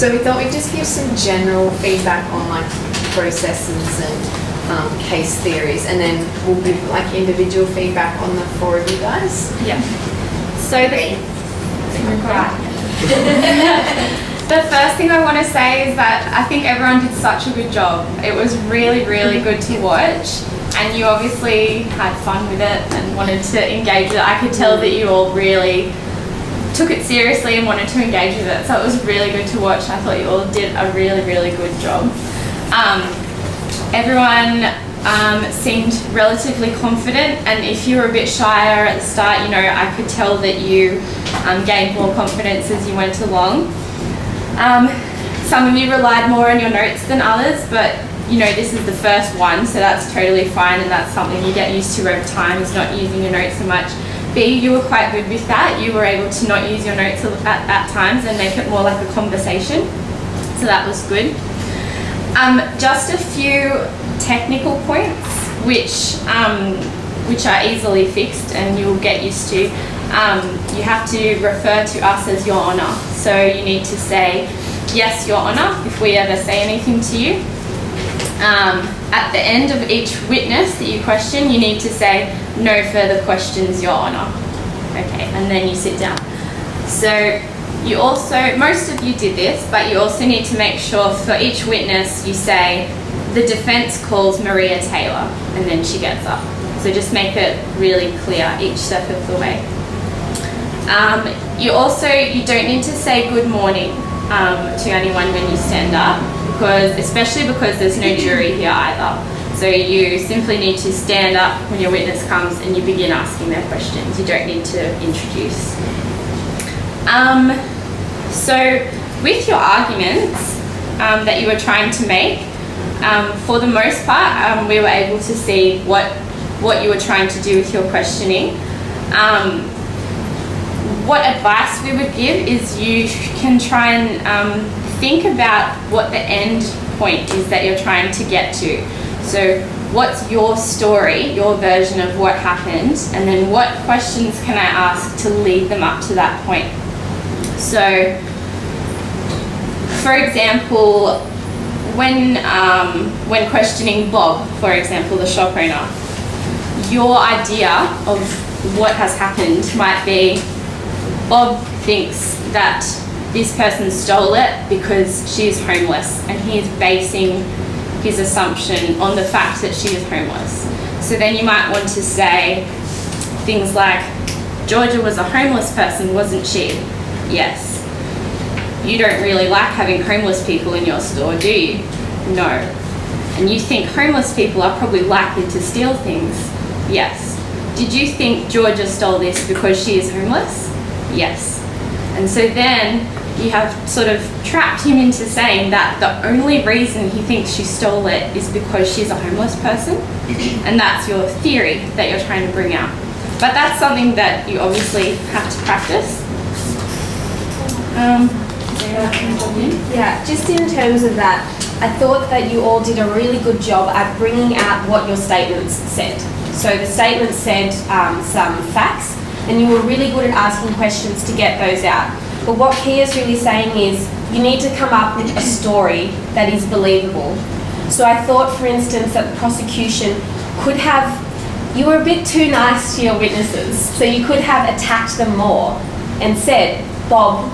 So we thought we'd just give some general feedback on like processes and case theories, and then we'll give like individual feedback on the four of you guys. Yeah. So the first thing I want to say is that I think everyone did such a good job. It was really, really good to watch, and you obviously had fun with it and wanted to engage with it. I could tell that you all really took it seriously and wanted to engage with it, so it was really good to watch. I thought you all did a really, really good job. Everyone seemed relatively confident, and if you were a bit shyer at the start, you know, I could tell that you gained more confidence as you went along. Some of you relied more on your notes than others, but you know, this is the first one, so that's totally fine, and that's something you get used to over time, is not using your notes so much. B, you were quite good with that. You were able to not use your notes at times and make it more like a conversation, so that was good. Just a few technical points which are easily fixed and you'll get used to. You have to refer to us as Your Honour. So you need to say, yes, Your Honour, if we ever say anything to you. At the end of each witness that you question, you need to say, no further questions, Your Honour. Okay, and then you sit down. So you also, most of you did this, but you also need to make sure for each witness you say, the defence calls Maria Taylor, and then she gets up. So just make it really clear each step of the way. You don't need to say good morning to anyone when you stand up, especially because there's no jury here either. So you simply need to stand up when your witness comes and you begin asking their questions. You don't need to introduce. So with your arguments that you were trying to make, for the most part, we were able to see what you were trying to do with your questioning. What advice we would give is you can try and think about what the end point is that you're trying to get to. So what's your story, your version of what happened, and then what questions can I ask to lead them up to that point? So, for example, when questioning Bob, for example, the shop owner, your idea of what has happened might be, Bob thinks that this person stole it because she is homeless, and he is basing his assumption on the fact that she is homeless. So then you might want to say things like, Georgia was a homeless person, wasn't she? Yes. You don't really like having homeless people in your store, do you? No. And you think homeless people are probably likely to steal things? Yes. Did you think Georgia stole this because she is homeless? Yes. And so then you have sort of trapped him into saying that the only reason he thinks she stole it is because she's a homeless person, and that's your theory that you're trying to bring out. But that's something that you obviously have to practice. Yeah, just in terms of that, I thought that you all did a really good job at bringing out what your statements said. So the statement said some facts, and you were really good at asking questions to get those out. But what Kia's really saying is you need to come up with a story that is believable. So I thought, for instance, that the prosecution could have, you were a bit too nice to your witnesses, so you could have attacked them more and said, Bob,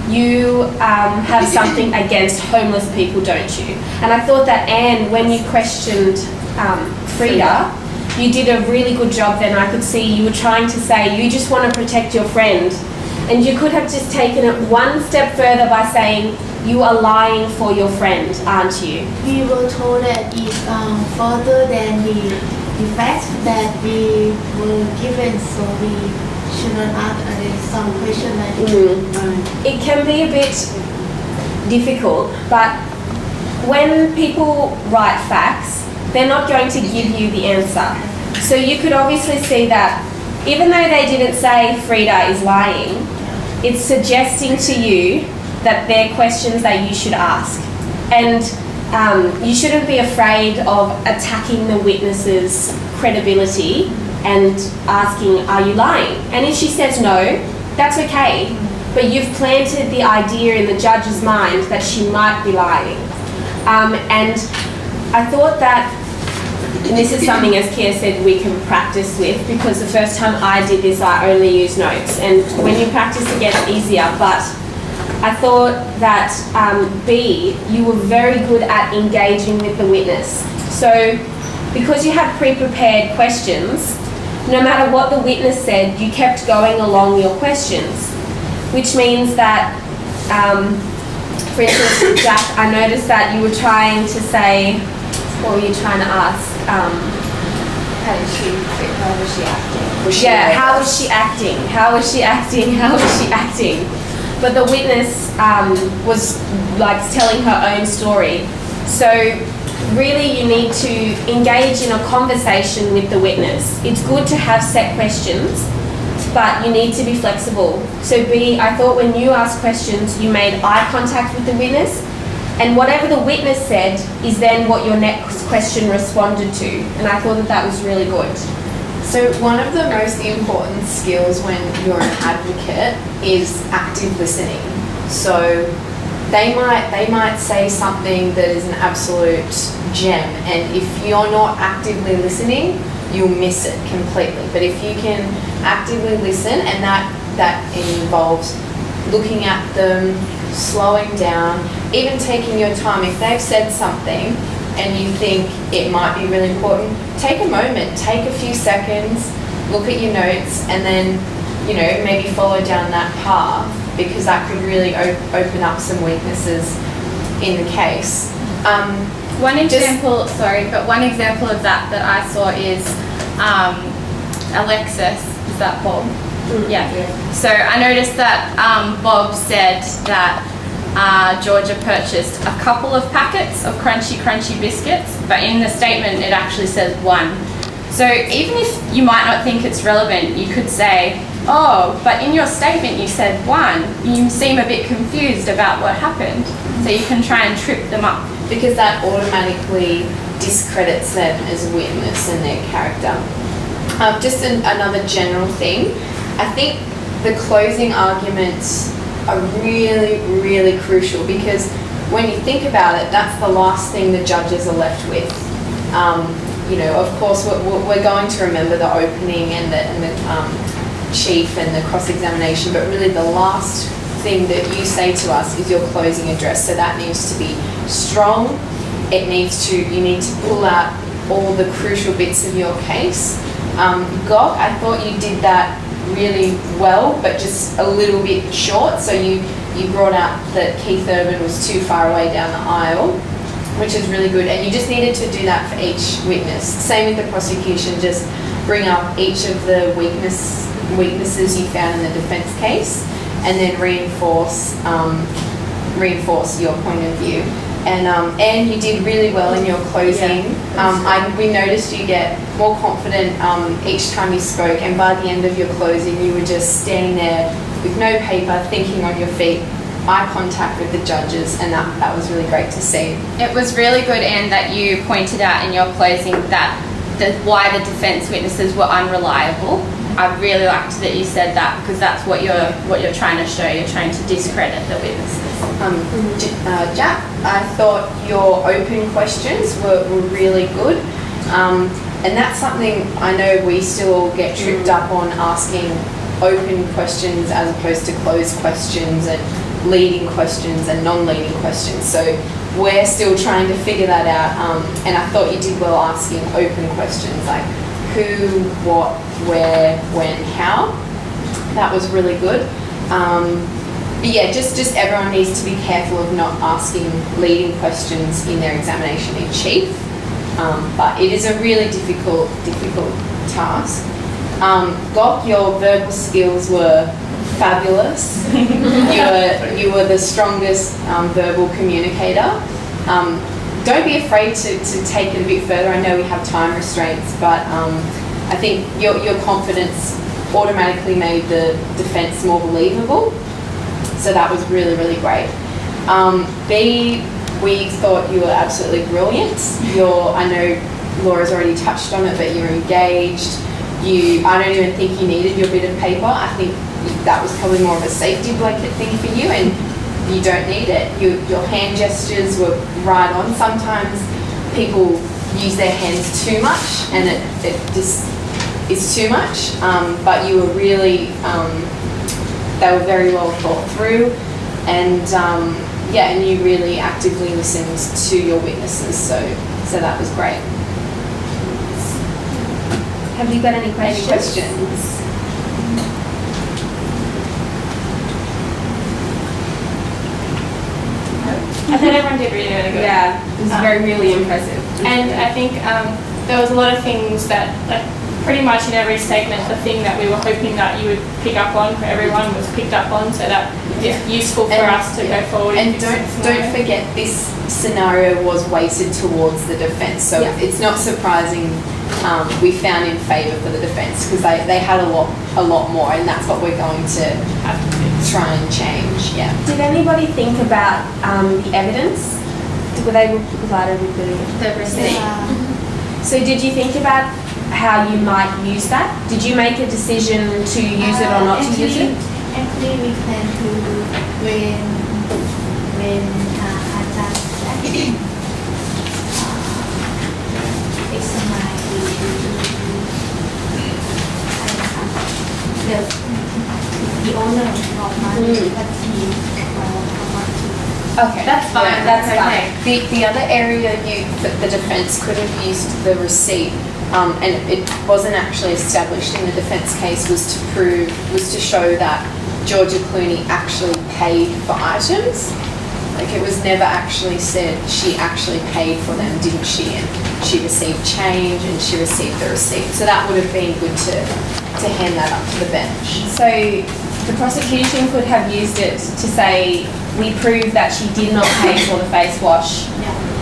you have something against homeless people, don't you? And I thought that Anne, when you questioned Frida, you did a really good job then. I could see you were trying to say you just want to protect your friend. And you could have just taken it one step further by saying, you are lying for your friend, aren't you? We were told that it's further than the facts that we were given, so we shouldn't ask some question like that. It can be a bit difficult, but when people write facts, they're not going to give you the answer. So you could obviously see that even though they didn't say Frida is lying, it's suggesting to you that they're questions that you should ask. And you shouldn't be afraid of attacking the witness's credibility and asking, are you lying? And if she says no, that's okay. but you've planted the idea in the judge's mind that she might be lying. And I thought that, and this is something, as Kia said, we can practice with, because the first time I did this, I only used notes. And when you practice, it gets easier. But I thought that B, you were very good at engaging with the witness. So because you had pre-prepared questions, no matter what the witness said, you kept going along your questions, which means that, for instance, Jack, I noticed that you were trying to say, what were you trying to ask? How was she acting? How was she acting? How was she acting? How was she acting? But the witness was like telling her own story. So really you need to engage in a conversation with the witness. It's good to have set questions, but you need to be flexible. So B, I thought when you asked questions, you made eye contact with the witness, and whatever the witness said is then what your next question responded to. And I thought that that was really good. So one of the most important skills when you're an advocate is active listening. So they might say something that is an absolute gem, and if you're not actively listening, you'll miss it completely. But if you can actively listen, and that involves looking at them, slowing down, even taking your time. If they've said something and you think it might be really important, take a moment, take a few seconds, look at your notes, and then, maybe follow down that path, because that could really open up some weaknesses in the case. One example of that I saw is Alexis. Is that Bob? Yeah. So I noticed that Bob said that Georgia purchased a couple of packets of crunchy biscuits, but in the statement it actually says one. So even if you might not think it's relevant, you could say, oh, but in your statement you said one. You seem a bit confused about what happened. So you can try and trip them up. Because that automatically discredits them as a witness and their character. Just another general thing, I think the closing arguments are really, really crucial, because when you think about it, that's the last thing the judges are left with. Of course, we're going to remember the opening and the chief and the cross-examination, but really the last thing that you say to us is your closing address. So that needs to be strong. You need to pull out all the crucial bits of your case. Gok, I thought you did that really well, but just a little bit short. So you brought out that Keith Urban was too far away down the aisle, which is really good. And you just needed to do that for each witness. Same with the prosecution, just bring up each of the weaknesses you found in the defense case, and then reinforce your point of view. And you did really well in your closing. We noticed you get more confident each time you spoke, and by the end of your closing you were just standing there with no paper, thinking on your feet, eye contact with the judges, and that was really great to see. It was really good, Anne, that you pointed out in your closing that why the defence witnesses were unreliable. I really liked that you said that, because that's what you're trying to show. You're trying to discredit the witnesses. Jack, I thought your open questions were really good, and that's something I know we still get tripped up on, asking open questions as opposed to closed questions, and leading questions and non-leading questions. So we're still trying to figure that out, and I thought you did well asking open questions like who, what, where, when, how. That was really good. But yeah, just everyone needs to be careful of not asking leading questions in their examination in chief. But it is a really difficult task. Gok, your verbal skills were fabulous. You were the strongest verbal communicator. Don't be afraid to take it a bit further. I know we have time restraints, but I think your confidence automatically made the defence more believable. So that was really, really great. B, we thought you were absolutely brilliant. I know Laura's already touched on it, but you're engaged. I don't even think you needed your bit of paper. I think that was probably more of a safety blanket thing for you, and you don't need it. Your hand gestures were right on. Sometimes people use their hands too much, and it just is too much. But you were really, they were very well thought through, and and you really actively listened to your witnesses. So that was great. Have you got any Any questions? questions? I thought everyone did really, really good. Yeah, it was really impressive. And I think there was a lot of things that, like, pretty much in every segment, the thing that we were hoping that you would pick up on for everyone was picked up on, so that it's useful for us to go forward. And in don't scenario. forget, this scenario was weighted towards the defence, so Yeah. it's not surprising we found in favour for the defence, because they had a lot more, and that's what we're going to Have to fix. try and change. Yeah. Did anybody think about the evidence? Were they provided with The receipt. Yeah. So did you think about how you might use that? Did you make a decision to use it or not to use it? Actually, we plan to when Ajahn examine the owner of money, but he want to. Okay. That's fine. Yeah, that's okay. The other area that the defence could have used the receipt, and it wasn't actually established in the defence case, was to show that Georgia Clooney actually paid for items. Like, it was never actually said she actually paid for them, didn't she? And she received change and she received the receipt. So that would have been good to hand that up to the bench. So the prosecution could have used it to say, we prove that she did not pay for the face wash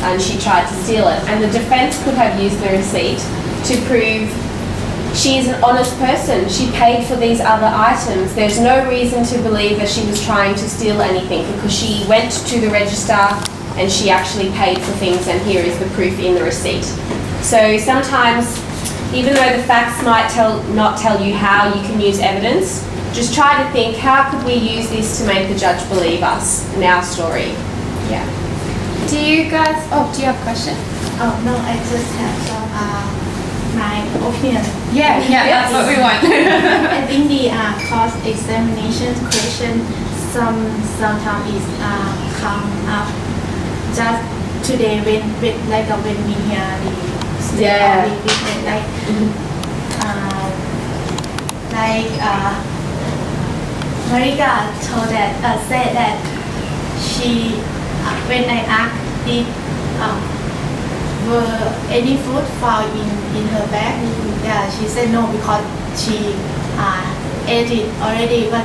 and she tried to steal it. And the defence could have used the receipt to prove she is an honest person. She paid for these other items. There's no reason to believe that she was trying to steal anything, because she went to the register and she actually paid for things, and here is the proof in the receipt. So sometimes, even though the facts might not tell you how you can use evidence, just try to think, how could we use this to make the judge believe us in our story? Yeah. Do you guys? Oh, do you have a question? Oh no, I just have some my opinion. Yeah, that's what we want. I think the cross-examination question sometimes is come up just today when when we hear the Yeah. witness, Marika told that said that she when I asked did were any food found in her bag? Yeah, she said no because she ate it already, but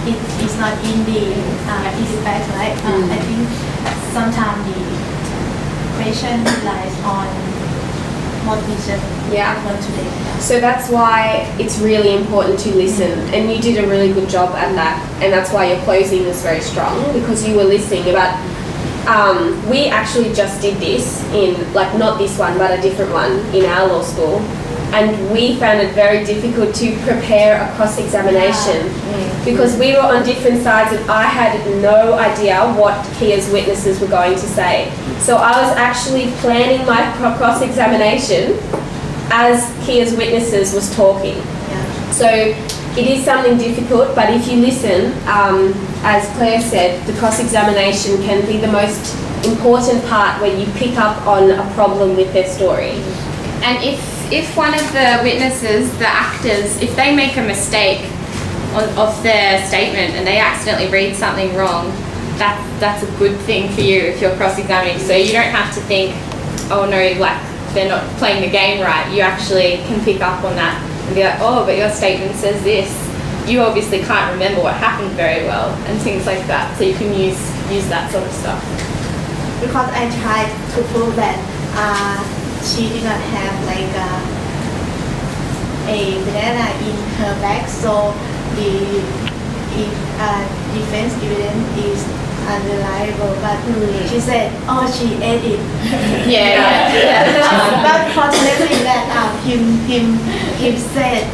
it is not in the bag, right? I think sometimes the question relies on motivation. Yeah. For today. Yeah. So that's why it's really important to listen, and you did a really good job at that, and that's why your closing was very strong, because you were listening about. We actually just did this in, like, not this one, but a different one in our law school, and we found it very difficult to prepare a cross-examination because we were on different sides and I had no idea what Kia's witnesses were going to say. So I was actually planning my cross-examination as Kia's witnesses was talking. Yeah. So it is something difficult, but if you listen, as Claire said, the cross-examination can be the most important part where you pick up on a problem with their story. And if one of the witnesses, the actors, if they make a mistake of their statement and they accidentally read something wrong, that's a good thing for you if you're cross-examining. So you don't have to think, oh no, like they're not playing the game right. You actually can pick up on that and be like, oh, but your statement says this. You obviously can't remember what happened very well and things like that. So you can use that sort of stuff. Because I tried to prove that she did not have like a banana in her bag, so the defense evidence is unreliable, but she said, oh, she edit. Yeah. But fortunately that him said,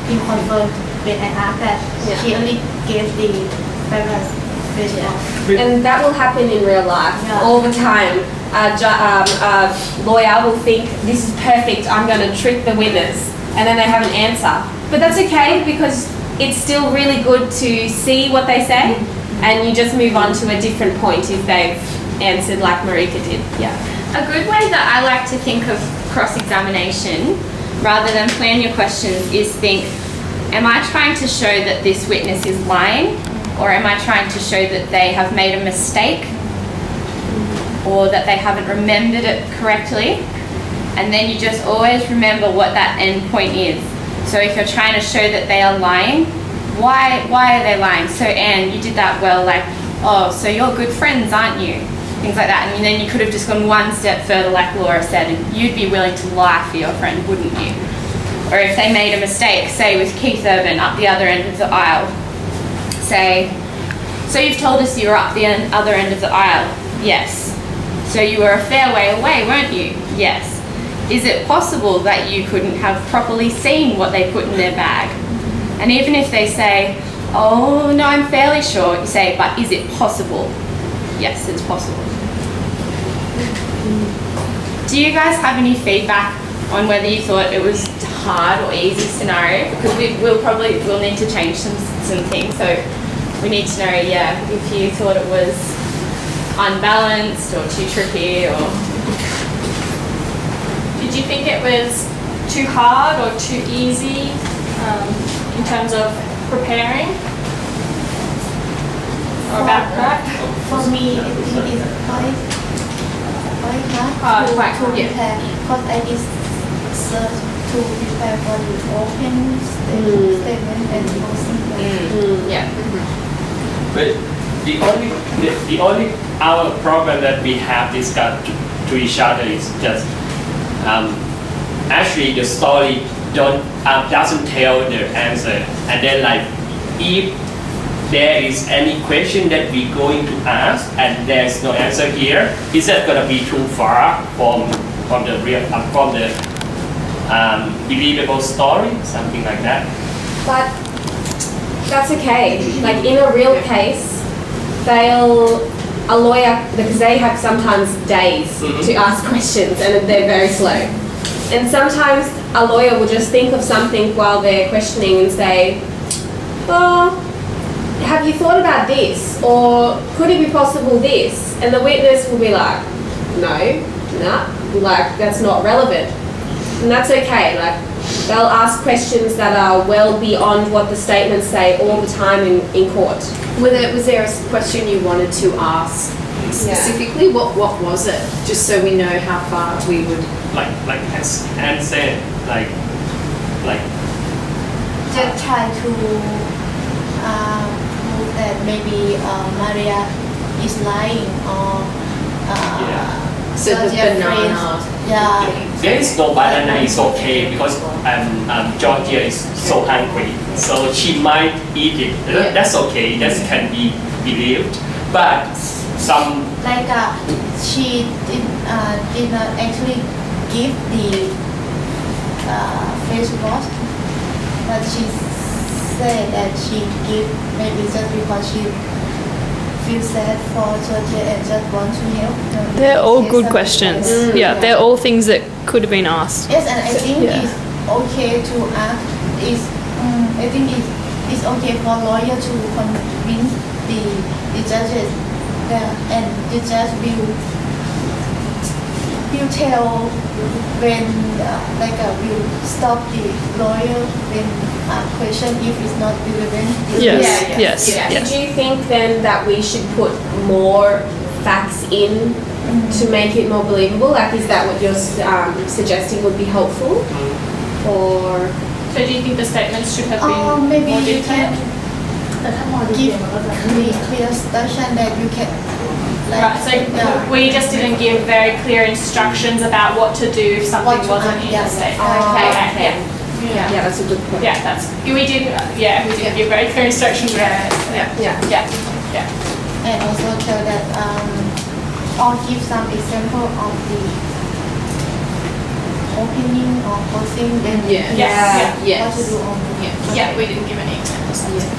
him confirmed when I asked that she only gave the virus response. And that will happen in real life Yeah. all the time. A lawyer will think, this is perfect, I'm going to trick the witness, and then they have an answer. But that's okay, because it's still really good to see what they say, and you just move on to a different point if they've answered like Marika did. Yeah. A good way that I like to think of cross-examination, rather than plan your questions, is think, am I trying to show that this witness is lying? Or am I trying to show that they have made a mistake? Or that they haven't remembered it correctly? And then you just always remember what that end point is. So if you're trying to show that they are lying, why are they lying? So Anne, you did that well, like, oh, so you're good friends, aren't you? Things like that. And then you could have just gone one step further, like Laura said, and you'd be willing to lie for your friend, wouldn't you? Or if they made a mistake, say with Keith Urban up the other end of the aisle, say, so you've told us you were up the other end of the aisle? Yes. So you were a fair way away, weren't you? Yes. Is it possible that you couldn't have properly seen what they put in their bag? And even if they say, oh, no, I'm fairly sure, you say, but is it possible? Yes, it's possible. Do you guys have any feedback on whether you thought it was hard or easy scenario? Because we'll need to change some things. So we need to know, if you thought it was unbalanced or too tricky, or Did you think it was too hard or too easy in terms of preparing? Or about that? For me, it is quite hard Quite to hard, yeah. prepare, because I did search to prepare for the open statement and closing. yeah. But the only our problem that we have discussed to each other is just actually the story doesn't tell the answer, and then like if there is any question that we're going to ask and there's no answer here, is that going to be too far from the real believable story, something like that? But that's okay. Like in a real case, a lawyer, because they have sometimes days to ask questions and they're very slow. And sometimes a lawyer will just think of something while they're questioning and say, well, have you thought about this? Or could it be possible this? And the witness will be like, no, like that's not relevant. And that's okay. Like they'll ask questions that are well beyond what the statements say all the time in court. Was there a question you wanted to ask specifically? What was it? Just so we know how far we would. Like as Anne said, like Just try to prove that maybe Maria is lying, or So the Geoffrey- banana. Yeah. there is no banana is okay because Georgia is so hungry, so she might eat it. Yeah. That's okay. That can be believed. But some Like she did not actually give the face wash, but she said that she give maybe just because she feels sad for Georgia and just want to help. They're all Say good something questions. like that. Yeah, they're all things that could have been asked. Yes, and I think yeah. it's okay to ask. I think it's okay for lawyer to convince the judges, and the judge will tell when will stop the lawyer when question if it's not relevant. Yes. Did you think then that we should put more facts in to make it more believable? Like, is that what you're suggesting would be helpful? Or So do you think the statements should have been Maybe more you can detailed? give clear instruction that you can. Right, so we just didn't give very clear instructions about what to do if something wasn't in the statement. Okay, yeah, that's a good point. we didn't give very clear instructions. Yeah. Yeah. Yeah. and also tell that or give some example of the opening or closing and Yeah. Yeah. what to do on Yeah. Yeah, we didn't give any examples. Yeah.